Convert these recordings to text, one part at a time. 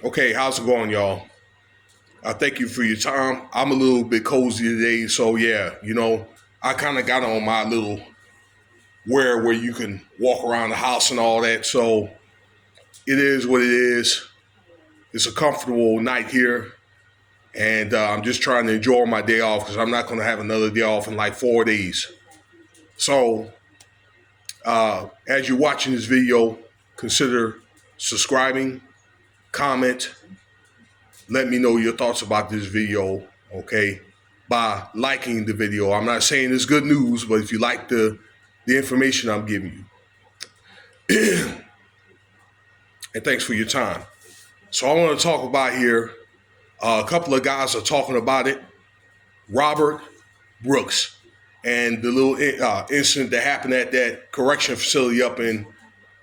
Okay, how's it going, y'all? I thank you for your time. I'm a little bit cozy today, so yeah, I kind of got on my little where you can walk around the house and all that. So it is what it is. It's a comfortable night here, and I'm just trying to enjoy my day off because I'm not going to have another day off in like 4 days. So as you're watching this video, consider subscribing, comment, let me know your thoughts about this video, okay, by liking the video. I'm not saying it's good news, but if you like the information I'm giving you. And thanks for your time. So I want to talk about here, a couple of guys are talking about it. Robert Brooks and the little incident that happened at that correction facility up in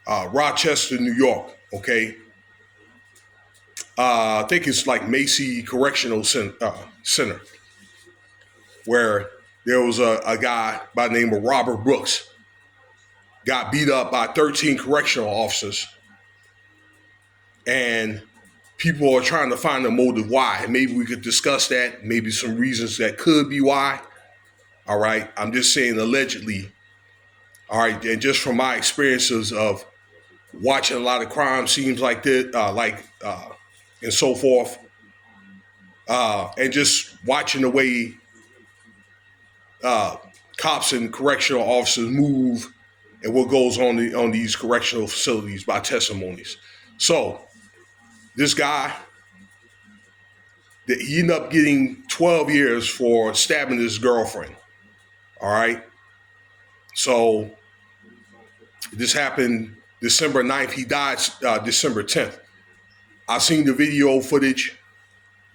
Rochester, New York, okay? I think it's like Macy Correctional Center, where there was a guy by the name of Robert Brooks, got beat up by 13 correctional officers, and people are trying to find a motive why. And maybe we could discuss that, maybe some reasons that could be why. All right, I'm just saying allegedly. All right, and just from my experiences of watching a lot of crime scenes like this, and so forth, and just watching the way cops and correctional officers move and what goes on these correctional facilities by testimonies. So this guy, he ended up getting 12 years for stabbing his girlfriend. All right. So this happened December 9th. He died December 10th. I seen the video footage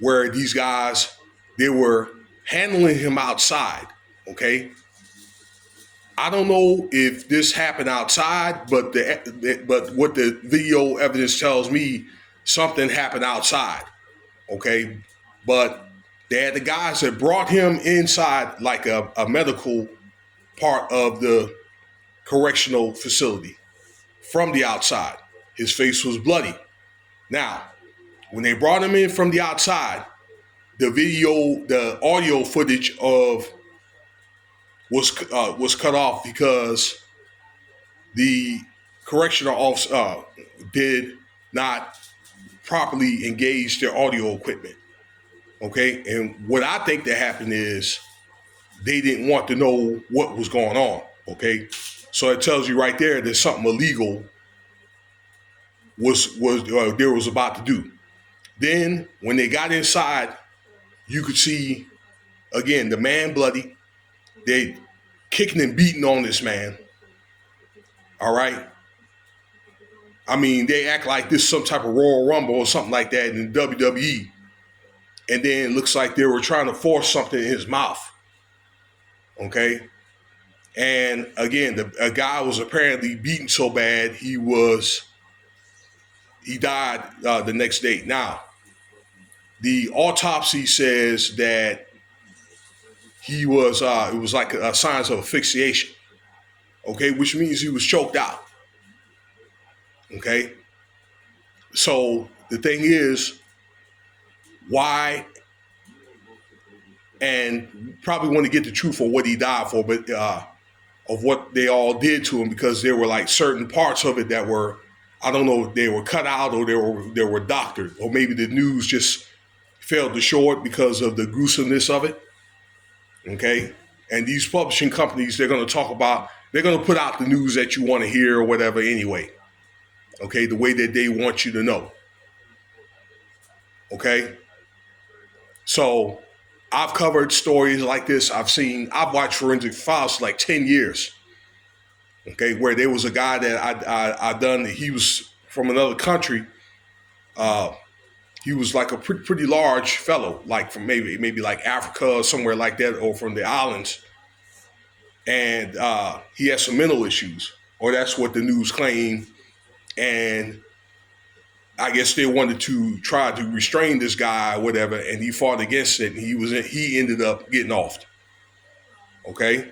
where these guys, they were handling him outside. Okay. I don't know if this happened outside, but what the video evidence tells me, something happened outside. Okay. But they had the guys that brought him inside like a medical part of the correctional facility from the outside. His face was bloody. Now, when they brought him in from the outside, the audio footage was cut off because the correctional officer did not properly engage their audio equipment. Okay, and what I think that happened is they didn't want to know what was going on. Okay, so it tells you right there that something illegal was about to do. Then when they got inside, you could see again the man bloody. They kicking and beating on this man. All right. I mean, they act like this is some type of Royal Rumble or something like that in WWE. And then it looks like they were trying to force something in his mouth. Okay. And again, a guy was apparently beaten so bad he died the next day. Now, the autopsy says that it was like signs of asphyxiation. Okay, which means he was choked out. Okay. So the thing is, why, and probably want to get the truth of what he died for, but of what they all did to him, because there were like certain parts of it that were, I don't know if they were cut out or they were doctored, or maybe the news just failed to show it because of the gruesomeness of it. Okay. And these publishing companies, they're going to put out the news that you want to hear or whatever anyway. Okay. The way that they want you to know. Okay. So I've covered stories like this. I've watched Forensic Files for like 10 years. Okay. Where there was a guy that I done, he was from another country. He was like a pretty large fellow, like from maybe like Africa or somewhere like that, or from the islands. And he had some mental issues, or that's what the news claimed. And I guess they wanted to try to restrain this guy or whatever, and he fought against it, and he ended up getting offed. Okay?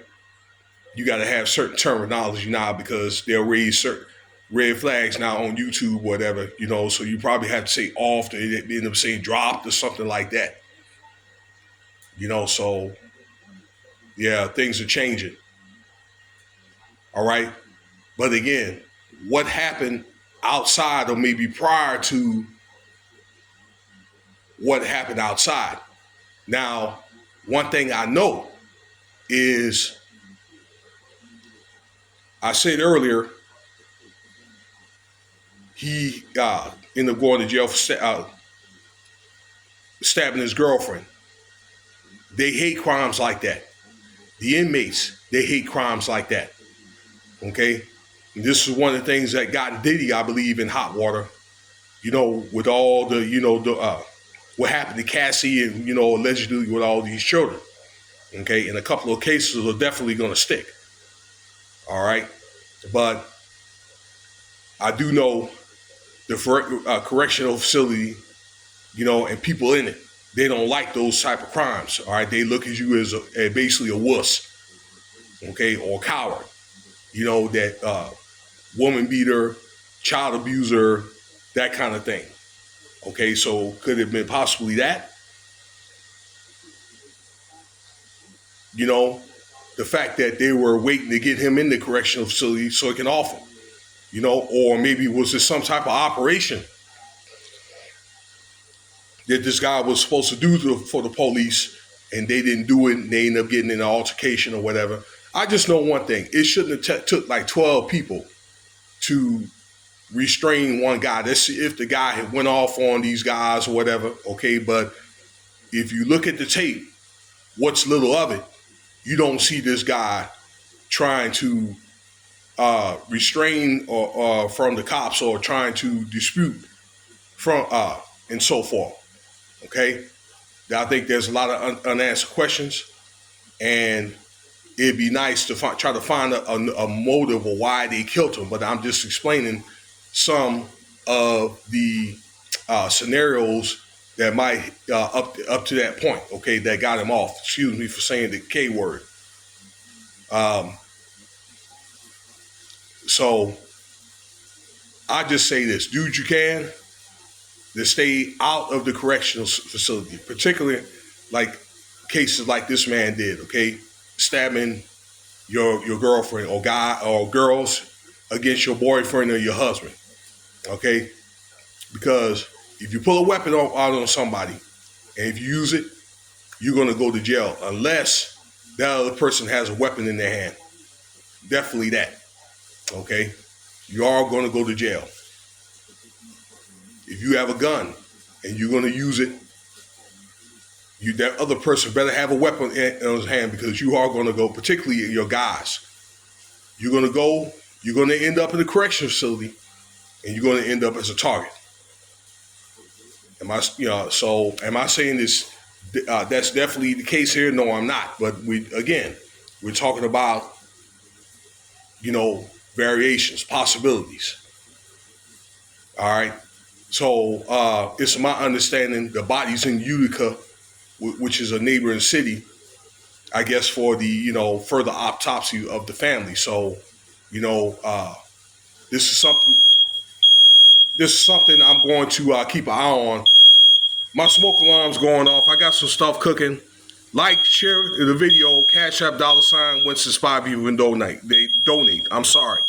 You got to have certain terminology now because they'll raise certain, red flags now on YouTube, whatever, so you probably have to say off, to end up saying dropped or something like that. So yeah, things are changing. All right. But again, what happened outside or maybe prior to what happened outside? Now, one thing I know is, I said earlier, he ended up going to jail for stabbing his girlfriend. They hate crimes like that. The inmates, they hate crimes like that. Okay? And this is one of the things that got Diddy, I believe, in hot water, with all the, what happened to Cassie and, allegedly with all these children. Okay? And a couple of cases are definitely going to stick. All right? But I do know the correctional facility, and people in it, they don't like those type of crimes. All right, they look at you as basically a wuss, okay, or a coward. That woman beater, child abuser, that kind of thing. Okay, so could it have been possibly that? The fact that they were waiting to get him in the correctional facility so it can off him. Or maybe was this some type of operation that this guy was supposed to do for the police, and they didn't do it, and they ended up getting in an altercation or whatever. I just know one thing. It shouldn't have took like 12 people to restrain one guy. That's if the guy had went off on these guys or whatever, okay? But if you look at the tape, what's little of it, you don't see this guy trying to restrain or from the cops, or trying to dispute from and so forth. Okay, I think there's a lot of unanswered questions, and it'd be nice to try to find a motive of why they killed him. But I'm just explaining some of the scenarios that might up to that point. Okay, that got him off. Excuse me for saying the K word. So I just say this: do what you can to stay out of the correctional facility, particularly like cases like this man did. Okay, stabbing your girlfriend or guy or girls against your boyfriend or your husband. Okay, because if you pull a weapon out on somebody and if you use it, you're gonna go to jail unless that other person has a weapon in their hand. Definitely that. Okay, you are gonna go to jail. If you have a gun and you're gonna use it, that other person better have a weapon in his hand, because you are gonna go, particularly your guys. You're gonna end up in a correctional facility, and you're gonna end up as a target. Am I saying this? That's definitely the case here. No, I'm not. But we're talking about, variations, possibilities. All right. So it's my understanding the body's in Utica, which is a neighboring city, I guess, for the further autopsy of the family. So this is something I'm going to keep an eye on. My smoke alarm's going off. I got some stuff cooking. Like, share the video, Cash App, $, Winston Spivey, and donate. I'm sorry.